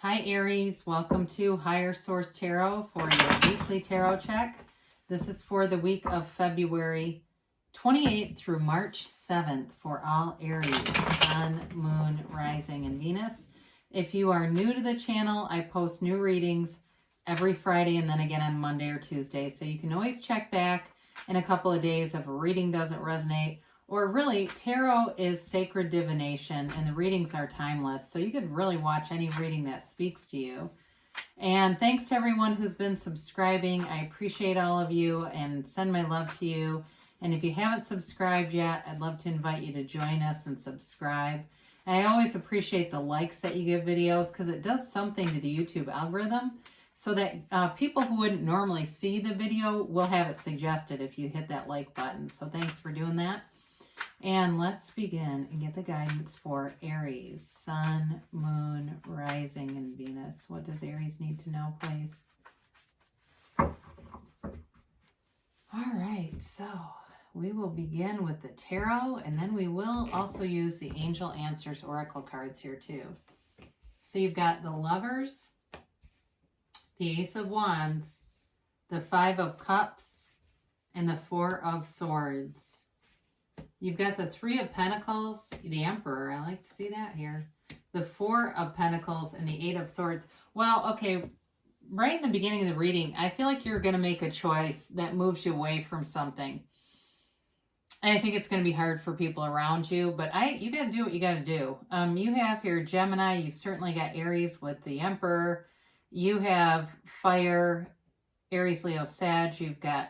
Hi Aries, welcome to Higher Source Tarot for your weekly tarot check. This is for the week of February 28th through March 7th for all Aries, Sun, Moon, Rising, and Venus. If you are new to the channel, I post new readings every Friday and then again on Monday or Tuesday. So you can always check back in a couple of days if a reading doesn't resonate. Or really, tarot is sacred divination and the readings are timeless. So you could really watch any reading that speaks to you. And thanks to everyone who's been subscribing. I appreciate all of you and send my love to you. And if you haven't subscribed yet, I'd love to invite you to join us and subscribe. And I always appreciate the likes that you give videos because it does something to the YouTube algorithm so that people who wouldn't normally see the video will have it suggested if you hit that like button. So thanks for doing that. And let's begin and get the guidance for Aries, Sun, Moon, Rising, and Venus. What does Aries need to know, please? All right, so we will begin with the tarot, and then we will also use the Angel Answers Oracle cards here too. So you've got the Lovers, the Ace of Wands, the Five of Cups, and the Four of Swords. You've got the Three of Pentacles, the Emperor. I like to see that here. The Four of Pentacles and the Eight of Swords. Well, okay, right in the beginning of the reading, I feel like you're going to make a choice that moves you away from something. And I think it's going to be hard for people around you, but you got to do what you got to do. You have here Gemini. You've certainly got Aries with the Emperor. You have Fire, Aries, Leo, Sag. You've got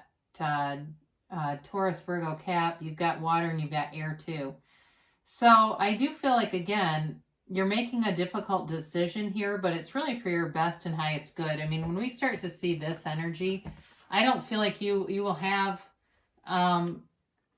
Taurus, Virgo, Cap. You've got water and you've got air too. So I do feel like, again, you're making a difficult decision here, but it's really for your best and highest good. I mean, when we start to see this energy, I don't feel like you will have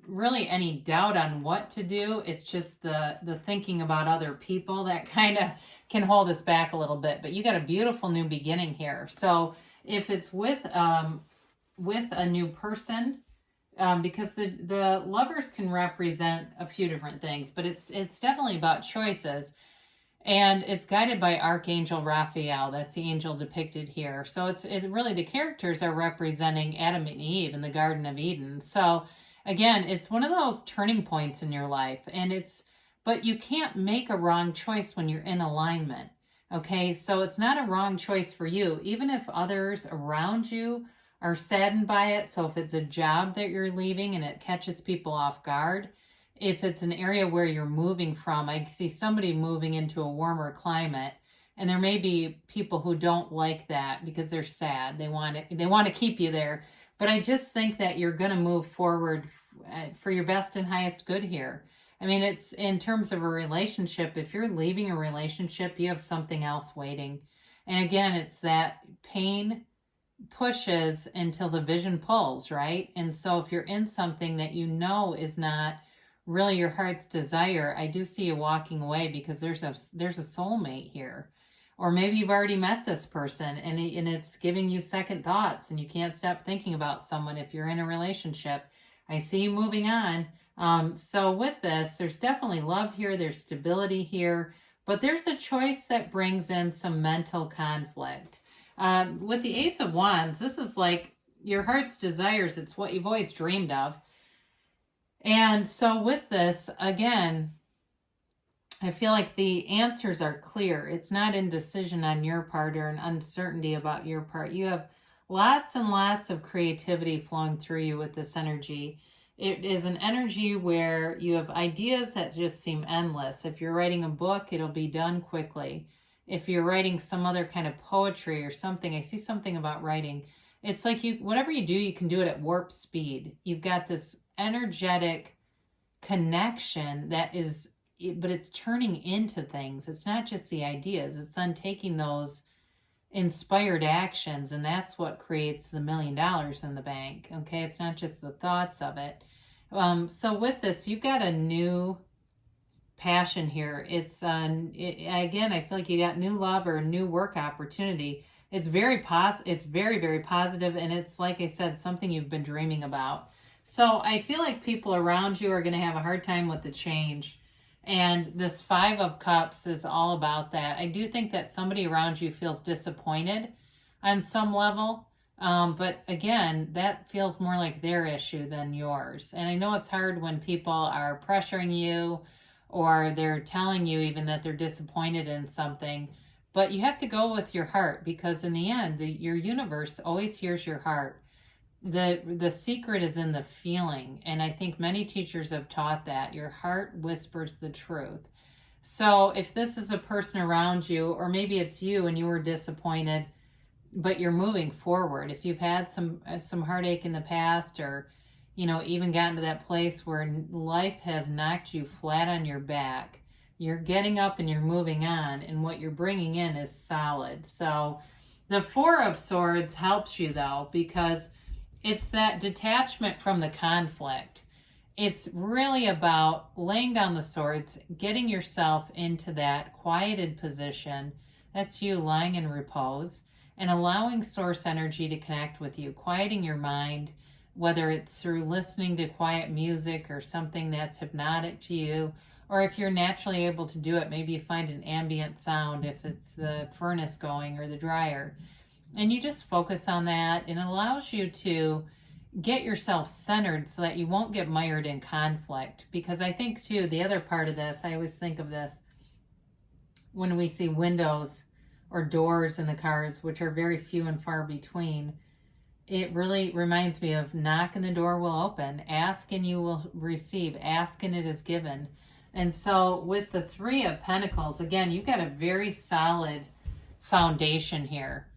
really any doubt on what to do. It's just the thinking about other people that kind of can hold us back a little bit. But you got a beautiful new beginning here. So if it's with a new person, because the Lovers can represent a few different things, but it's definitely about choices, and it's guided by Archangel Raphael. That's the angel depicted here. So it's really, the characters are representing Adam and Eve in the Garden of Eden. So again, it's one of those turning points in your life, but you can't make a wrong choice when you're in alignment. Okay, so it's not a wrong choice for you, even if others around you are saddened by it. So if it's a job that you're leaving and it catches people off guard, if it's an area where you're moving from, I see somebody moving into a warmer climate, and there may be people who don't like that because they're sad. They want to keep you there. But I just think that you're going to move forward for your best and highest good here. I mean, it's in terms of a relationship. If you're leaving a relationship, you have something else waiting. And again, it's that pain pushes until the vision pulls, right? And so if you're in something that you know is not really your heart's desire, I do see you walking away because there's a soulmate here. Or maybe you've already met this person and it's giving you second thoughts and you can't stop thinking about someone if you're in a relationship. I see you moving on. So with this, there's definitely love here, there's stability here, but there's a choice that brings in some mental conflict. With the Ace of Wands, this is like your heart's desires. It's what you've always dreamed of. And so with this, again, I feel like the answers are clear. It's not indecision on your part or an uncertainty about your part. You have lots and lots of creativity flowing through you with this energy. It is an energy where you have ideas that just seem endless. If you're writing a book, it'll be done quickly. If you're writing some other kind of poetry or something, I see something about writing. It's like whatever you do, you can do it at warp speed. You've got this energetic connection but it's turning into things. It's not just the ideas. It's then taking those inspired actions, and that's what creates the $1 million in the bank. Okay, it's not just the thoughts of it. So with this, you've got a new passion here. It's again, I feel like you got new love or a new work opportunity. It's very very positive, and it's, like I said, something you've been dreaming about. So I feel like people around you are going to have a hard time with the change. And this Five of Cups is all about that. I do think that somebody around you feels disappointed on some level. But again, that feels more like their issue than yours. And I know it's hard when people are pressuring you or they're telling you even that they're disappointed in something. But you have to go with your heart, because in the end, your universe always hears your heart. The secret is in the feeling, and I think many teachers have taught that your heart whispers the truth. So if this is a person around you, or maybe it's you and you were disappointed, but you're moving forward, if you've had some heartache in the past, or even gotten to that place where life has knocked you flat on your back, you're getting up and you're moving on, and what you're bringing in is solid. So the Four of Swords helps you, though, because it's that detachment from the conflict. It's really about laying down the swords, getting yourself into that quieted position. That's you lying in repose and allowing source energy to connect with you, quieting your mind, whether it's through listening to quiet music or something that's hypnotic to you, or if you're naturally able to do it, maybe you find an ambient sound if it's the furnace going or the dryer. And you just focus on that, and it allows you to get yourself centered so that you won't get mired in conflict. Because I think, too, the other part of this, I always think of this when we see windows or doors in the cards, which are very few and far between. It really reminds me of knock and the door will open, ask and you will receive, ask and it is given. And so with the Three of Pentacles, again, you've got a very solid foundation here.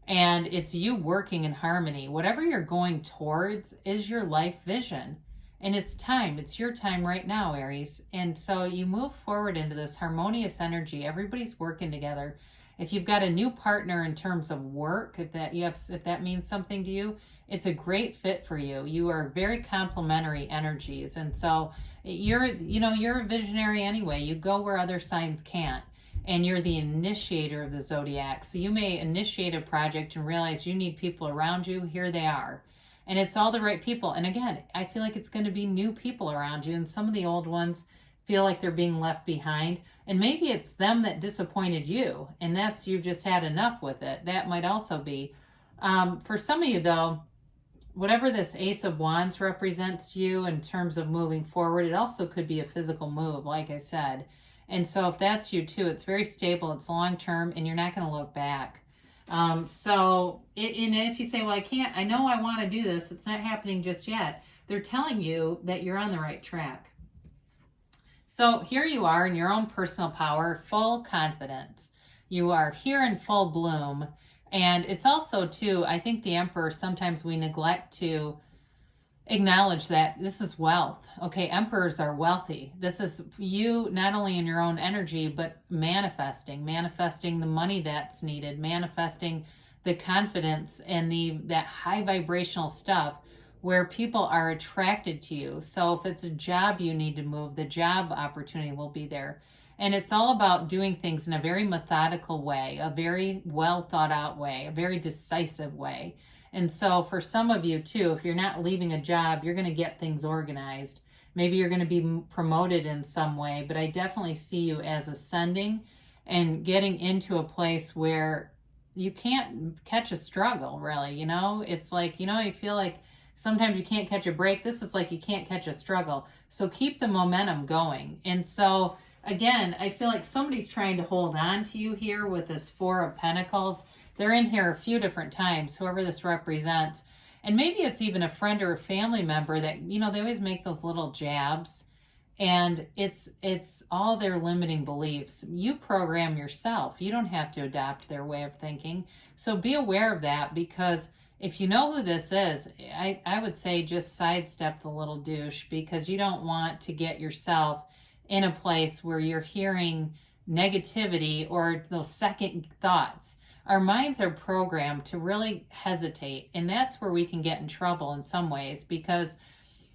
And it's you working in harmony. Whatever you're going towards is your life vision. And it's time. It's your time right now, Aries. And so you move forward into this harmonious energy. Everybody's working together. If you've got a new partner in terms of work, if that means something to you, it's a great fit for you. You are very complementary energies. And so you're a visionary anyway. You go where other signs can't. And you're the initiator of the zodiac. So you may initiate a project and realize you need people around you. Here they are. And it's all the right people. And again, I feel like it's going to be new people around you. And some of the old ones feel like they're being left behind. And maybe it's them that disappointed you. And that's, you've just had enough with it. That might also be. For some of you, though, whatever this Ace of Wands represents to you in terms of moving forward, it also could be a physical move, like I said. And so if that's you too, it's very stable, it's long-term, and you're not going to look back. And if you say, well, I know I want to do this, it's not happening just yet, they're telling you that you're on the right track. So here you are in your own personal power, full confidence. You are here in full bloom. And it's also too, I think the Emperor, sometimes we neglect to acknowledge that this is wealth. Okay, emperors are wealthy. This is you not only in your own energy, but manifesting the money that's needed, manifesting the confidence and that high vibrational stuff where people are attracted to you. So if it's a job you need to move, the job opportunity will be there. And it's all about doing things in a very methodical way, a very well thought out way, a very decisive way. And so for some of you too, if you're not leaving a job, you're going to get things organized. Maybe you're going to be promoted in some way, but I definitely see you as ascending and getting into a place where you can't catch a struggle, really. It's like, you feel like sometimes you can't catch a break. This is like you can't catch a struggle. So keep the momentum going. And so again, I feel like somebody's trying to hold on to you here with this Four of Pentacles. They're in here a few different times, whoever this represents. And maybe it's even a friend or a family member that, they always make those little jabs. And it's all their limiting beliefs. You program yourself. You don't have to adopt their way of thinking. So be aware of that, because if you know who this is, I would say just sidestep the little douche, because you don't want to get yourself in a place where you're hearing negativity or those second thoughts. Our minds are programmed to really hesitate, and that's where we can get in trouble in some ways, because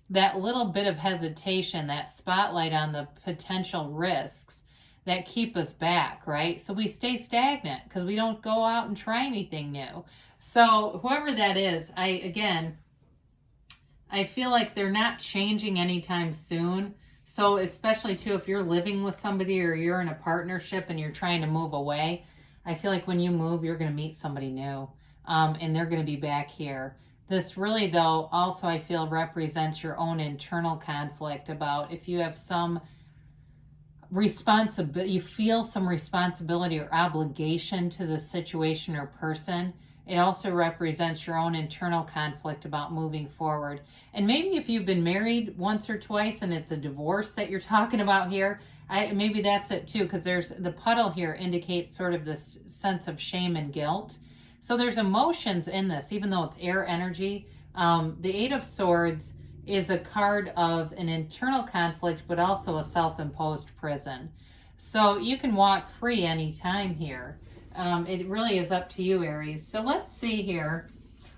that little bit of hesitation, that spotlight on the potential risks that keep us back, right? So we stay stagnant because we don't go out and try anything new. So whoever that is, I feel like they're not changing anytime soon. So especially too, if you're living with somebody or you're in a partnership and you're trying to move away, I feel like when you move, you're going to meet somebody new, and they're going to be back here. This really, though, also I feel represents your own internal conflict about if you have some responsibility, you feel some responsibility or obligation to the situation or person. It also represents your own internal conflict about moving forward. And maybe if you've been married once or twice and it's a divorce that you're talking about here, maybe that's it too, because there's the puddle here indicates sort of this sense of shame and guilt. So there's emotions in this, even though it's air energy. The Eight of Swords is a card of an internal conflict, but also a self-imposed prison. So you can walk free anytime here. It really is up to you, Aries. So let's see here.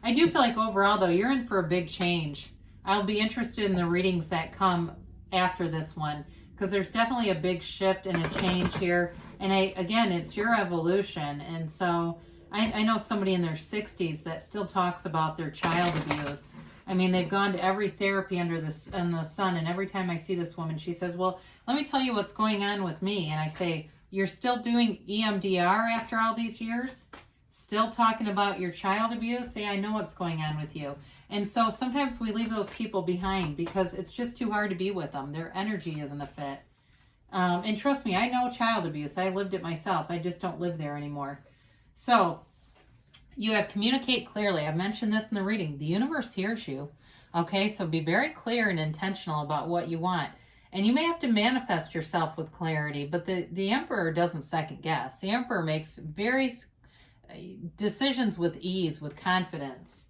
I do feel like overall, though, you're in for a big change. I'll be interested in the readings that come after this one, because there's definitely a big shift and a change here. And again, it's your evolution. And so I know somebody in their 60s that still talks about their child abuse. I mean, they've gone to every therapy under the sun, and every time I see this woman, she says, well, let me tell you what's going on with me. And I say, you're still doing EMDR after all these years? Still talking about your child abuse? Yeah, I know what's going on with you. And so sometimes we leave those people behind because it's just too hard to be with them. Their energy isn't a fit. And trust me, I know child abuse. I lived it myself. I just don't live there anymore. So you have communicate clearly. I mentioned this in the reading. The universe hears you. Okay, so be very clear and intentional about what you want. And you may have to manifest yourself with clarity, but the Emperor doesn't second guess. The Emperor makes very decisions with ease, with confidence.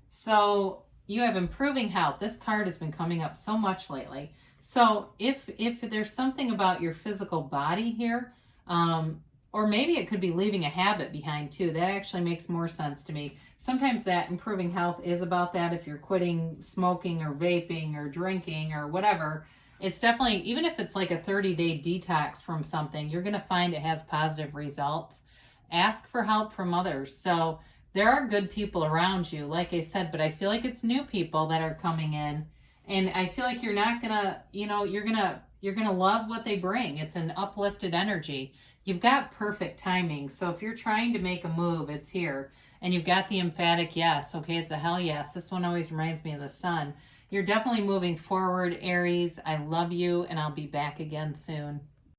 So you have improving health. This card has been coming up so much lately. So if there's something about your physical body here, or maybe it could be leaving a habit behind too. That actually makes more sense to me. Sometimes that improving health is about that. If you're quitting smoking or vaping or drinking or whatever, it's definitely, even if it's like a 30-day detox from something, you're going to find it has positive results. Ask for help from others. So there are good people around you, like I said, but I feel like it's new people that are coming in. And I feel like you're not going to, you're going to love what they bring. It's an uplifted energy. You've got perfect timing. So if you're trying to make a move, it's here. And you've got the emphatic yes. Okay, it's a hell yes. This one always reminds me of the sun. You're definitely moving forward, Aries. I love you, and I'll be back again soon.